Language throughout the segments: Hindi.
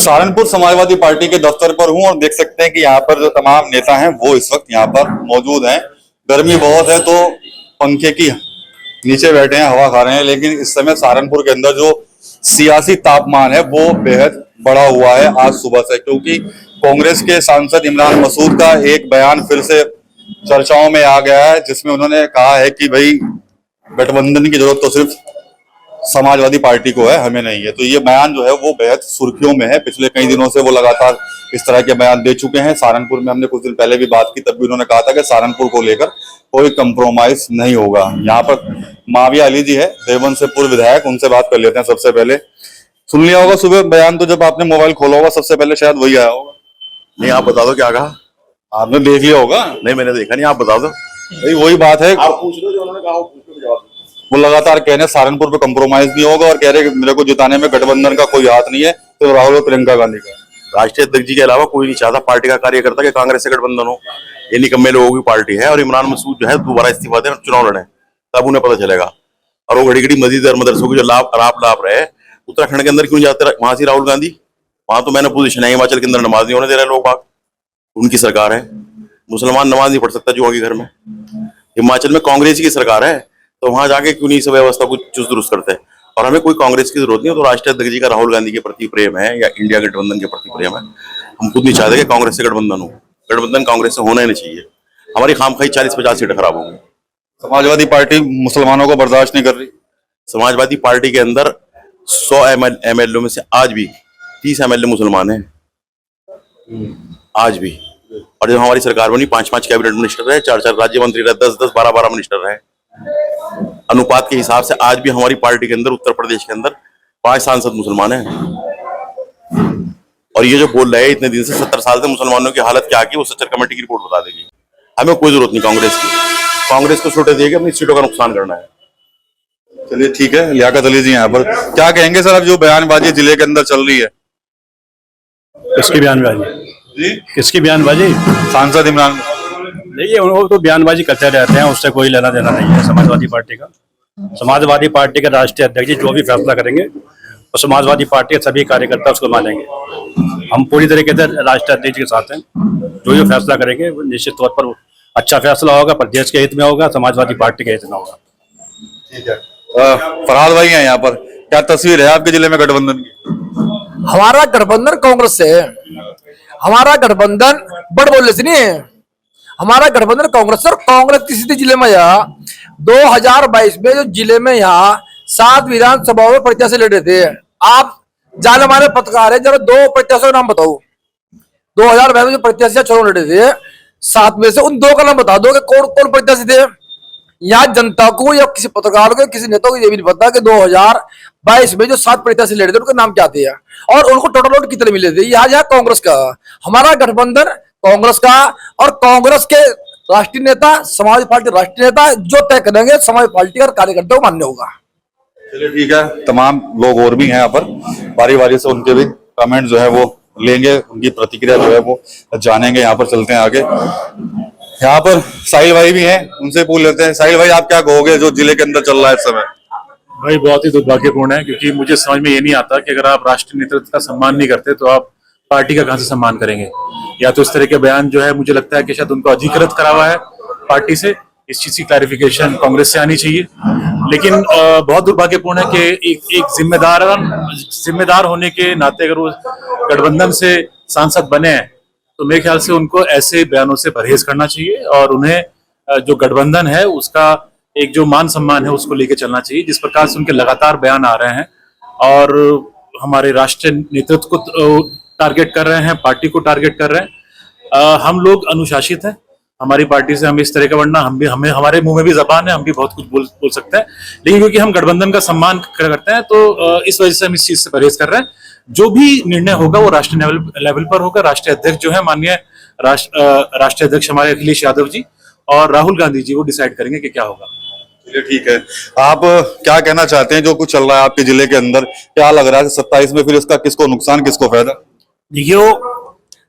सहारनपुर समाजवादी पार्टी के दफ्तर पर हूं और देख सकते हैं कि यहाँ पर जो तमाम नेता हैं वो इस वक्त यहाँ पर मौजूद हैं। गर्मी बहुत है तो पंखे की नीचे बैठे हैं, हवा खा रहे हैं, लेकिन इस समय सहारनपुर के अंदर जो सियासी तापमान है वो बेहद बढ़ा हुआ है आज सुबह से, क्योंकि कांग्रेस के सांसद इमरान मसूद का एक बयान फिर से चर्चाओं में आ गया है, जिसमें उन्होंने कहा है कि भाई गठबंधन की जरूरत तो सिर्फ समाजवादी पार्टी को है, हमें नहीं है। तो ये बयान जो है वो बेहद सुर्खियों में है। पिछले कई दिनों से वो लगातार इस तरह के बयान दे चुके हैं। सहारनपुर में हमने कुछ दिन पहले भी बात की, तब भी उन्होंने कहा था कि सहारनपुर को लेकर कोई कंप्रोमाइज नहीं होगा। यहाँ पर माविया अली जी है, देवबंद से पूर्व विधायक, उनसे बात कर लेते हैं। सबसे पहले सुन लिया होगा सुबह बयान, तो जब आपने मोबाइल खोला होगा सबसे पहले शायद वही आया होगा। नहीं, आप बता दो क्या कहा। आपने देख लिया होगा। नहीं, मैंने देखा नहीं, आप बता दो। भाई वही बात है, आप पूछ लो जो उन्होंने कहा, पूछ लो जवाब। वो लगातार कह रहे हैं सहारनपुर पे कंप्रोमाइज नहीं होगा और कह रहे हैं मेरे को जिताने में गठबंधन का कोई हाथ नहीं है, तो राहुल और प्रियंका गांधी का। राष्ट्रीय अध्यक्ष जी के अलावा कोई नहीं चाहता पार्टी का कार्यकर्ता कि कांग्रेस से गठबंधन हो। ये निकम्मे लोगों की पार्टी है और इमरान मसूद जो है दोबारा इस्तीफा दें और चुनाव लड़े, तब उन्हें पता चलेगा। और वो घड़ी घड़ी मस्जिद और मदरसों की जो लाभ रहे, उत्तराखंड के अंदर क्यों जाते रहे वहां से राहुल गांधी? वहां तो मैंने पोजीशन है, हिमाचल के अंदर नमाज नहीं होने दे रहे लोग बाग, उनकी सरकार है। मुसलमान नमाज नहीं पढ़ सकता जो के घर में। हिमाचल में कांग्रेस की सरकार है, तो वहां जाके क्यों नहीं इस व्यवस्था को चुस्त दुरुस्त करते हैं। और हमें कोई कांग्रेस की जरूरत नहीं है। तो राष्ट्रीय अध्यक्ष जी का राहुल गांधी के प्रति प्रेम है या इंडिया गठबंधन के प्रति प्रेम है। हम खुद नहीं चाहते कि कांग्रेस से गठबंधन हो। गठबंधन कांग्रेस से होना ही नहीं चाहिए। हमारी खामखाई 40-50 सीटें खराब होंगी। समाजवादी पार्टी मुसलमानों को बर्दाश्त नहीं कर रही। समाजवादी पार्टी के अंदर 100 MLA में से आज भी 30 MLA मुसलमान हैं, आज भी। और जब हमारी सरकार बनी 5-5 कैबिनेट मिनिस्टर रहे, 4-4 राज्य मंत्री रहे, 10-10, 12-12 मिनिस्टर रहे। अनुपात के हिसाब से आज भी हमारी पार्टी के अंदर उत्तर प्रदेश के अंदर 5 सांसद मुसलमान हैं। और ये जो बोल रहे हैं इतने दिन से 70 साल से मुसलमानों की हालत क्या की, वो सच्चर कमेटी की रिपोर्ट बता देगी। हमें कोई जरूरत नहीं कांग्रेस की। कांग्रेस को छोटे देके अपनी सीटों का नुकसान करना है। चलिए ठीक है। लियाकत अली जी यहाँ पर क्या कहेंगे सर, अब जो बयानबाजी जिले के अंदर चल रही है? किसकी बयानबाजी जी? किसकी बयानबाजी? सांसद इमरान। देखिए, वो तो बयानबाजी करते रहते हैं, उससे कोई लेना देना नहीं है समाजवादी पार्टी का। समाजवादी पार्टी के राष्ट्रीय अध्यक्ष जी जो भी फैसला करेंगे तो समाजवादी पार्टी के सभी कार्यकर्ता उसको मानेंगे। हम पूरी तरीके से राष्ट्रीय अध्यक्ष के साथ हैं। जो ये फैसला करेंगे वो निश्चित तौर पर अच्छा फैसला होगा, प्रदेश के हित में होगा, समाजवादी पार्टी के हित में होगा। ठीक है। फरहाद भाई हैं यहाँ पर, क्या तस्वीर है आपके जिले में गठबंधन की? हमारा गठबंधन कांग्रेस से है। हमारा गठबंधन बड़ बोलने से नहीं है। हमारा गठबंधन कांग्रेस और कांग्रेस की स्थिति जिले में यहाँ 2022 में जो जिले में यहाँ 7 विधानसभाओं में प्रत्याशी लड़े थे। आप जाने माने पत्रकार है, जरा 2 प्रत्याशियों का नाम बताओ। 2022 में जो प्रत्याशी चुनाव लड़े थे 7 में से उन 2 का नाम बता दो कि कौन कौन प्रत्याशी थे। यहाँ जनता को या किसी पत्रकार को, किसी नेता को ये भी नहीं पता कि 2022 में जो 7 प्रत्याशी लड़े थे उनके नाम क्या थे और उनको टोटल वोट कितने मिले थे। यहाँ कांग्रेस का, हमारा गठबंधन कांग्रेस का और कांग्रेस के राष्ट्रीय नेता, समाजवादी पार्टी राष्ट्रीय नेता जो तय करेंगे समाजवादी पार्टी का कार्यकर्ता को मान्य होगा। चलिए ठीक है। तमाम लोग और भी हैं यहाँ पर, बारी बारी से उनके भी कमेंट जो है वो लेंगे, उनकी प्रतिक्रिया जो है वो जानेंगे। यहाँ पर चलते हैं आगे। यहाँ पर साहिल भाई भी हैं, उनसे पूछ लेते हैं। साहिल भाई, आप क्या कहोगे जो जिले के अंदर चल रहा है इस समय? भाई बहुत ही दुर्भाग्यपूर्ण है, क्योंकि मुझे समझ में ये नहीं आता कि अगर आप राष्ट्रीय नेतृत्व का सम्मान नहीं करते तो आप पार्टी का कहां से सम्मान करेंगे। या तो इस तरह के बयान जो है, मुझे लगता है कि शायद उनको अधिकृत करा हुआ है पार्टी से। इस चीज की क्लैरिफिकेशन कांग्रेस से आनी चाहिए। लेकिन बहुत दुर्भाग्यपूर्ण है कि एक जिम्मेदार होने के नाते अगर वो गठबंधन से सांसद बने हैं तो मेरे ख्याल से उनको ऐसे बयानों से परहेज करना चाहिए और उन्हें जो गठबंधन है उसका एक जो मान सम्मान है उसको लेके चलना चाहिए। जिस प्रकार से उनके लगातार बयान आ रहे हैं और हमारे राष्ट्रीय नेतृत्व को टारगेट कर रहे हैं, पार्टी को टारगेट कर रहे हैं। हम लोग अनुशासित हैं, हमारी पार्टी से हमें इस तरह का बढ़ना, हमें हमारे मुंह में भी जबान है, हम भी बहुत कुछ बोल सकते हैं। लेकिन क्योंकि हम गठबंधन का सम्मान करते हैं तो इस वजह से हम इस चीज से परहेज कर रहे हैं। जो भी निर्णय होगा वो राष्ट्रीय लेवल पर होगा। राष्ट्रीय अध्यक्ष जो है माननीय राष्ट्रीय अध्यक्ष हमारे अखिलेश यादव जी और राहुल गांधी जी वो डिसाइड करेंगे कि क्या होगा। चलिए ठीक है। आप क्या कहना चाहते हैं जो कुछ चल रहा है आपके जिले के अंदर? क्या लग रहा है 27 में फिर इसका किसको नुकसान, किसको फायदा? देखियो,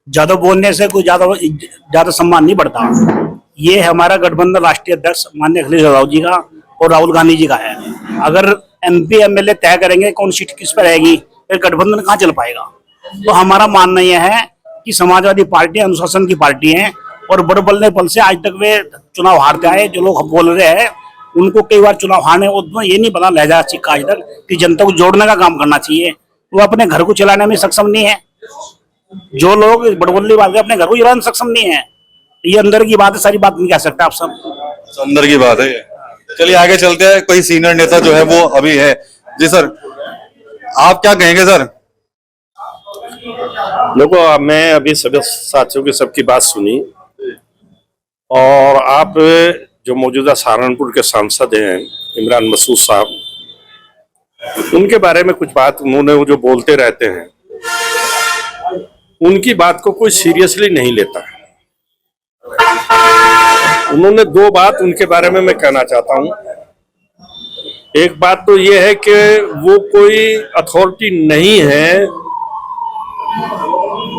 ज्यादा बोलने से कोई ज्यादा सम्मान नहीं बढ़ता। ये हमारा गठबंधन राष्ट्रीय अध्यक्ष माननीय अखिलेश यादव जी का और राहुल गांधी जी का है। अगर MP MLA तय करेंगे कौन सीट किस पर रहेगी, फिर गठबंधन कहाँ चल पाएगा। तो हमारा मानना यह है कि समाजवादी पार्टी अनुशासन की पार्टी है और बड़े बल्ले पल से आज तक वे चुनाव हारते आए। जो लोग बोल रहे हैं उनको कई बार चुनाव हारने, उतना ये नहीं पता लहजा सीखा आज तक कि जनता को जोड़ने का काम करना चाहिए। वो अपने घर को चलाने में सक्षम नहीं है। जो लोग बड़बल्ली बात अपने घर को चलाने में सक्षम नहीं है, ये अंदर की बात है, सारी बात नहीं कह सकता आप सब। अंदर की बात है। चलिए आगे चलते हैं। कोई सीनियर नेता जो है वो अभी है। जी सर, आप क्या कहेंगे सर? देखो, मैं अभी सभी साथियों की सबकी बात सुनी, और आप जो मौजूदा सहारनपुर के सांसद हैं इमरान मसूद साहब, उनके बारे में कुछ बात उन्होंने जो बोलते रहते हैं, उनकी बात को कोई सीरियसली नहीं लेता है। उन्होंने दो बात उनके बारे में मैं कहना चाहता हूं। एक बात तो ये है कि वो कोई अथॉरिटी नहीं है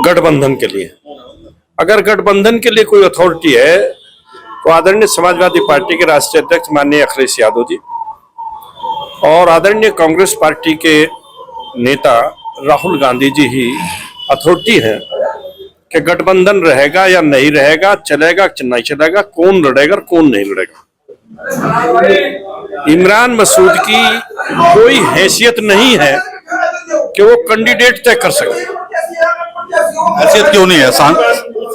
गठबंधन के लिए। अगर गठबंधन के लिए कोई अथॉरिटी है तो आदरणीय समाजवादी पार्टी के राष्ट्रीय अध्यक्ष माननीय अखिलेश यादव जी और आदरणीय कांग्रेस पार्टी के नेता राहुल गांधी जी ही अथॉरिटी हैं कि गठबंधन रहेगा या नहीं रहेगा, चलेगा कि नहीं चलेगा, कौन लड़ेगा और कौन नहीं लड़ेगा। इमरान मसूद की कोई हैसियत नहीं है कि वो कैंडिडेट तय कर सके। हैसियत क्यों नहीं है?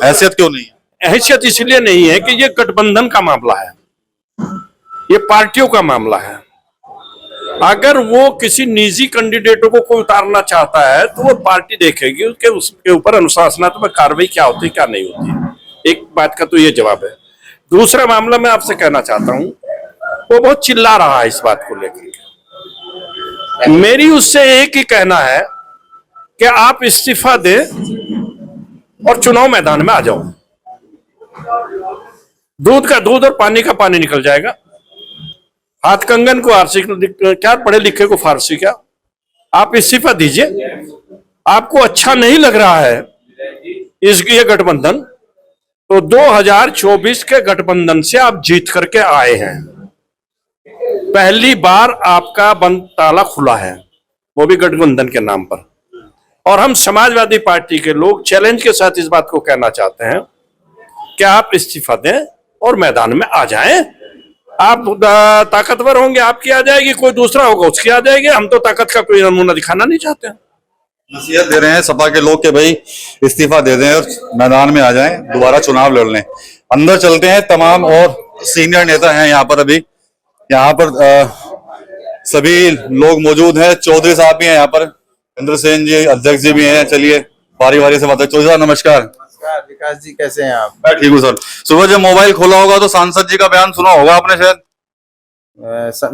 हैसियत क्यों नहीं है? हैसियत इसलिए नहीं है कि ये गठबंधन का मामला है, ये पार्टियों का मामला है। अगर वो किसी निजी कैंडिडेटों को कोई उतारना चाहता है तो वो पार्टी देखेगी उसके ऊपर अनुशासनात्मक कार्रवाई क्या होती है क्या नहीं होती है। एक बात का तो ये जवाब है। दूसरा मामला मैं आपसे कहना चाहता हूं, वो बहुत चिल्ला रहा है इस बात को लेकर। मेरी उससे एक ही कहना है कि आप इस्तीफा दें और चुनाव मैदान में आ जाओ। दूध का दूध और पानी का पानी निकल जाएगा। हाथ कंगन को आरसी क्या, पढ़े लिखे को फारसी क्या। आप इस्तीफा दीजिए। आपको अच्छा नहीं लग रहा है ये गठबंधन, तो 2024 के गठबंधन से आप जीत करके आए हैं। पहली बार आपका बंद ताला खुला है, वो भी गठबंधन के नाम पर। और हम समाजवादी पार्टी के लोग चैलेंज के साथ इस बात को कहना चाहते हैं कि आप इस्तीफा दें और मैदान में आ जाएं। आप ताकतवर होंगे, आपकी आ जाएगी, कोई दूसरा होगा उसकी आ जाएगी। हम तो ताकत का कोई नमूना दिखाना नहीं चाहते। नसीहत दे रहे हैं सपा के लोग कि भाई इस्तीफा दे दें और मैदान में आ जाएं, दोबारा चुनाव लड़ लें। अंदर चलते हैं। तमाम और सीनियर नेता हैं यहाँ पर। अभी यहाँ पर सभी लोग मौजूद हैं। चौधरी साहब भी हैं यहाँ पर, इंद्रसेन जी अध्यक्ष जी भी हैं। चलिए बारी बारी से बात है। चौधरी साहब नमस्कार। नमस्कार विकास जी, कैसे हैं आप? मैं ठीक हूँ सर। सुबह जब मोबाइल खोला होगा तो सांसद जी का बयान सुना होगा आपने शायद।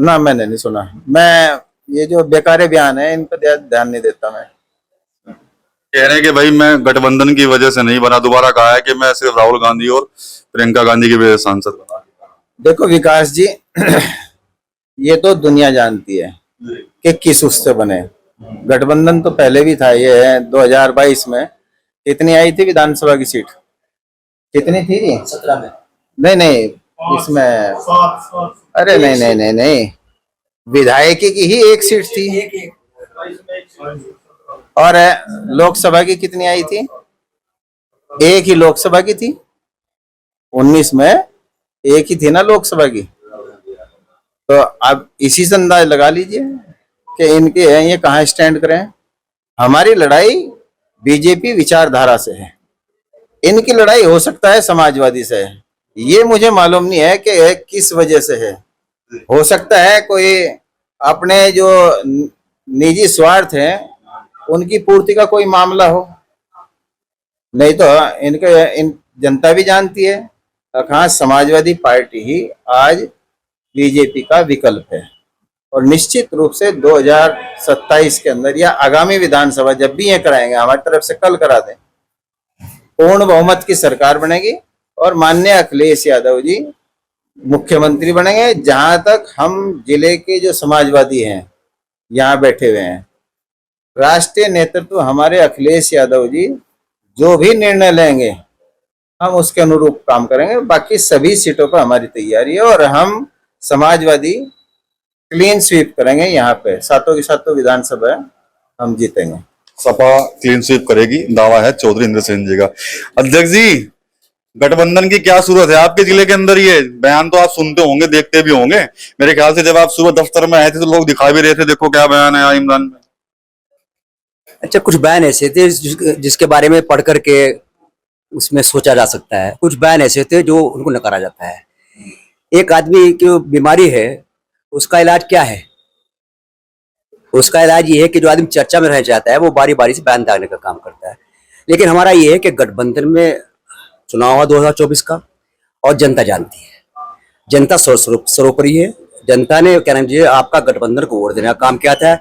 ना, मैंने नहीं सुना। मैं ये जो बेकार बयान है इन पर ध्यान नहीं देता। मैं कह रहे हैं कि भाई मैं गठबंधन की वजह से नहीं बना, दोबारा कहा है कि मैं सिर्फ राहुल गांधी और प्रियंका गांधी की वजह से सांसद बना। देखो विकास जी, ये तो दुनिया जानती है कि किस उससे बने। गठबंधन तो पहले भी था। ये 2022 में कितनी आई थी विधानसभा की सीट? कितनी थी? 17 में। नहीं, इसमें अरे नहीं, विधायकी की ही एक सीट थी। और लोकसभा की कितनी आई थी? एक ही लोकसभा की थी। 19 में एक ही थी ना लोकसभा की। तो अब इसी से अंदाज लगा लीजिए कि इनके ये कहाँ स्टैंड करें। हमारी लड़ाई बीजेपी विचारधारा से है, इनकी लड़ाई हो सकता है समाजवादी से है। ये मुझे मालूम नहीं है कि किस वजह से है। हो सकता है कोई अपने जो निजी स्वार्थ है उनकी पूर्ति का कोई मामला हो, नहीं तो इन जनता भी जानती है कहाँ समाजवादी पार्टी ही आज बीजेपी का विकल्प है। और निश्चित रूप से 2027 के अंदर या आगामी विधानसभा जब भी ये कराएंगे, हमारी तरफ से कल करा दें, पूर्ण बहुमत की सरकार बनेगी और माननीय अखिलेश यादव जी मुख्यमंत्री बनेंगे। जहां तक हम जिले के जो समाजवादी हैं यहाँ बैठे हुए हैं, राष्ट्रीय नेतृत्व हमारे अखिलेश यादव जी जो भी निर्णय लेंगे हम उसके अनुरूप काम करेंगे। बाकी सभी सीटों पर हमारी तैयारी है और हम समाजवादी क्लीन स्वीप करेंगे। यहाँ पे सातों की सातों विधानसभा हम जीतेंगे। सपा क्लीन स्वीप करेगी, दावा है चौधरी इंद्र सेन जी का। अध्यक्ष जी, गठबंधन की क्या सूरत है आपके जिले के अंदर? ये बयान तो आप सुनते होंगे, देखते भी होंगे। मेरे ख्याल से जब आप सुबह दफ्तर में आए थे तो लोग दिखा भी रहे थे, देखो क्या बयान है इमरान में। अच्छा, कुछ बयान ऐसे थे जिसके बारे में पढ़ करके उसमें सोचा जा सकता है, कुछ बयान ऐसे थे जो उनको नकारा जाता है। एक आदमी की बीमारी है, उसका इलाज क्या है? उसका इलाज ये है कि जो आदमी चर्चा में रह जाता है वो बारी बारी से बयान दागने का काम करता है। लेकिन हमारा ये है कि गठबंधन में चुनाव हुआ 2024 का और जनता जानती है, जनता सर्वोपरि है। जनता ने क्या नाम चाहिए, आपका गठबंधन को वोट देने का काम किया था।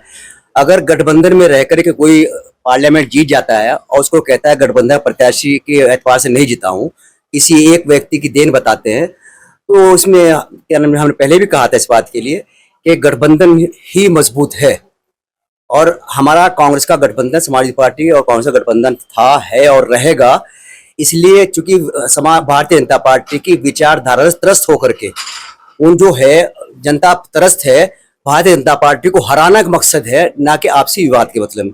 अगर गठबंधन में रह करके कोई पार्लियामेंट जीत जाता है और उसको कहता है गठबंधन प्रत्याशी के एतबार से नहीं जीता हूँ, किसी एक व्यक्ति की देन बताते हैं, तो उसमें क्या नाम, हमने पहले भी कहा था इस बात के लिए कि गठबंधन ही मजबूत है। और हमारा कांग्रेस का गठबंधन, समाजवादी पार्टी और कांग्रेस का गठबंधन था, है और रहेगा। इसलिए चूंकि भारतीय जनता पार्टी की विचारधारा से त्रस्त होकर के उन जो है जनता त्रस्त है, भारतीय जनता पार्टी को हराना का मकसद है, ना कि आपसी विवाद के मतलब में।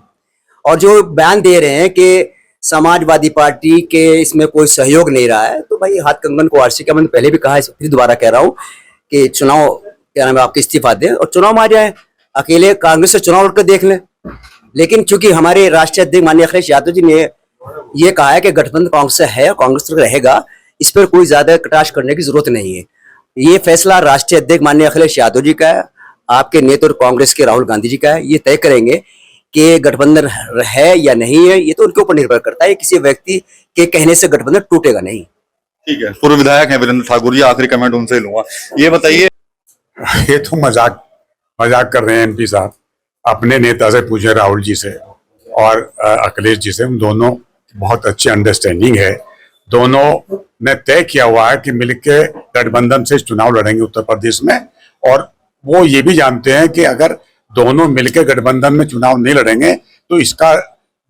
और जो बयान दे रहे हैं कि समाजवादी पार्टी के इसमें कोई सहयोग नहीं रहा है, तो भाई हाथ कंगन को आरसी का, मैंने पहले भी कहा, फिर दोबारा कह रहा हूँ कि चुनाव क्या नाम है आपके इस्तीफा दें और चुनाव में आ जाए, अकेले कांग्रेस से चुनाव लड़कर देख लें। लेकिन चूंकि हमारे राष्ट्रीय अध्यक्ष माननीय अखिलेश यादव जी ने ये कहा है कि गठबंधन कांग्रेस से है और कांग्रेस तक रहेगा, इस पर कोई ज्यादा कटाक्ष करने की जरूरत नहीं है। ये फैसला राष्ट्रीय अध्यक्ष माननीय अखिलेश यादव जी का है, आपके नेता और कांग्रेस के राहुल गांधी जी का है। ये तय करेंगे कि गठबंधन है या नहीं है, ये तो उनके ऊपर निर्भर करता है। किसी व्यक्ति के कहने से गठबंधन टूटेगा नहीं। ठीक है, पूर्व विधायक हैं वीरेंद्र ठाकुर जी, आखिरी कमेंट उनसे ही लूंगा। ये बताइए, ये तो मजाक कर रहे हैं एमपी साहब। अपने नेता से पूछे, राहुल जी से और अखिलेश जी से, उन दोनों बहुत अच्छी अंडरस्टैंडिंग है। दोनों ने तय किया हुआ है कि मिलके गठबंधन से चुनाव लड़ेंगे उत्तर प्रदेश में। और वो ये भी जानते हैं कि अगर दोनों मिलकर गठबंधन में चुनाव नहीं लड़ेंगे तो इसका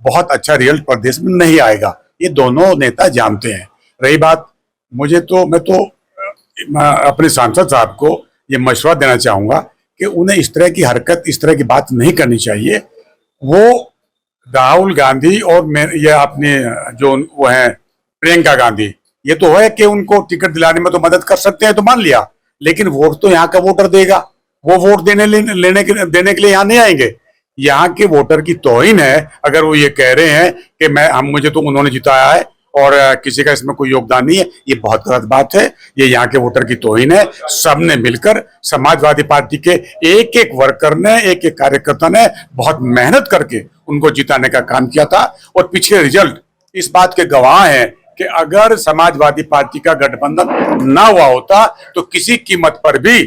बहुत अच्छा रिजल्ट प्रदेश में नहीं आएगा। ये दोनों नेता जानते हैं। रही बात मैं तो अपने सांसद साहब को ये मशवरा देना चाहूंगा कि उन्हें इस तरह की हरकत, इस तरह की बात नहीं करनी चाहिए। वो राहुल गांधी और ये अपने जो वो हैं प्रियंका गांधी, ये तो है कि उनको टिकट दिलाने में तो मदद कर सकते हैं, तो मान लिया, लेकिन वोट तो यहाँ का वोटर देगा। वो वोट देने के लिए यहाँ नहीं आएंगे। यहाँ के वोटर की तौहीन है अगर वो ये कह रहे हैं कि मुझे तो उन्होंने जिताया है और किसी का इसमें कोई योगदान नहीं है। ये बहुत गलत बात है। ये यहाँ के वोटर की तौहीन है। सबने मिलकर, समाजवादी पार्टी के एक एक वर्कर ने, एक एक कार्यकर्ता ने बहुत मेहनत करके उनको जिताने का काम किया था। और पिछले रिजल्ट इस बात के गवाह हैं कि अगर समाजवादी पार्टी का गठबंधन ना हुआ होता तो किसी कीमत पर भी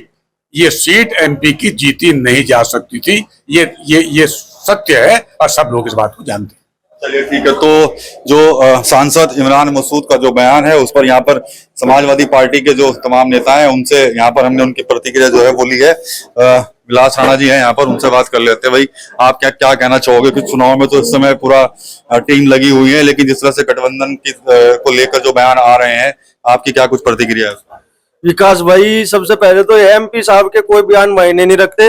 ये सीट एमपी की जीती नहीं जा सकती थी। ये सत्य है और सब लोग इस बात को जानते हैं। चलिए ठीक है, तो जो सांसद इमरान मसूद का जो बयान है उस पर यहाँ पर समाजवादी पार्टी के जो तमाम नेता हैं उनसे यहाँ पर हमने उनकी प्रतिक्रिया जो है वो ली है। विलास राणा जी हैं यहाँ पर, उनसे बात कर लेते हैं। भाई, आप क्या कहना चाहोगे कि चुनाव में तो इस समय पूरा टीम लगी हुई है, लेकिन जिस तरह से गठबंधन की को लेकर जो बयान आ रहे हैं, आपकी क्या कुछ प्रतिक्रिया है? विकास भाई, सबसे पहले तो एमपी साहब के कोई बयान मायने नहीं रखते।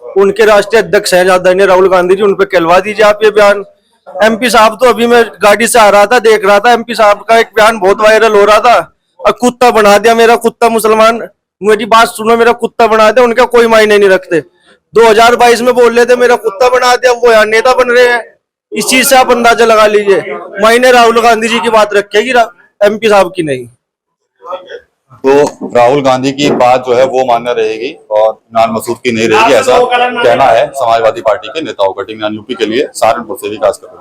उनके राष्ट्रीय अध्यक्ष हैं आदरणीय राहुल गांधी जी, उन पे कहलवा दीजिए आप ये बयान। एमपी साहब तो अभी मैं गाड़ी से आ रहा था, देख रहा था, एमपी साहब का एक बयान बहुत वायरल हो रहा था, और कुत्ता बना दिया मेरा कुत्ता मुसलमान। मेरी बात सुनो, मेरा कुत्ता बना दिया, उनका कोई मायने नहीं रखते। 2022 में बोल रहे थे मेरा कुत्ता बना दिया, वो यहाँ नेता बन रहे हैं। इस चीज से आप अंदाजा लगा लीजिए। मायने राहुल गांधी जी की बात रखेगी, एमपी साहब की नहीं। तो राहुल गांधी की बात जो है वो मान्य रहेगी और इमरान मसूद की नहीं रहेगी, ऐसा कहना है समाजवादी पार्टी के नेताओं का। टीम यूपी के लिए सहारनपुर से विकास कर रहे हैं।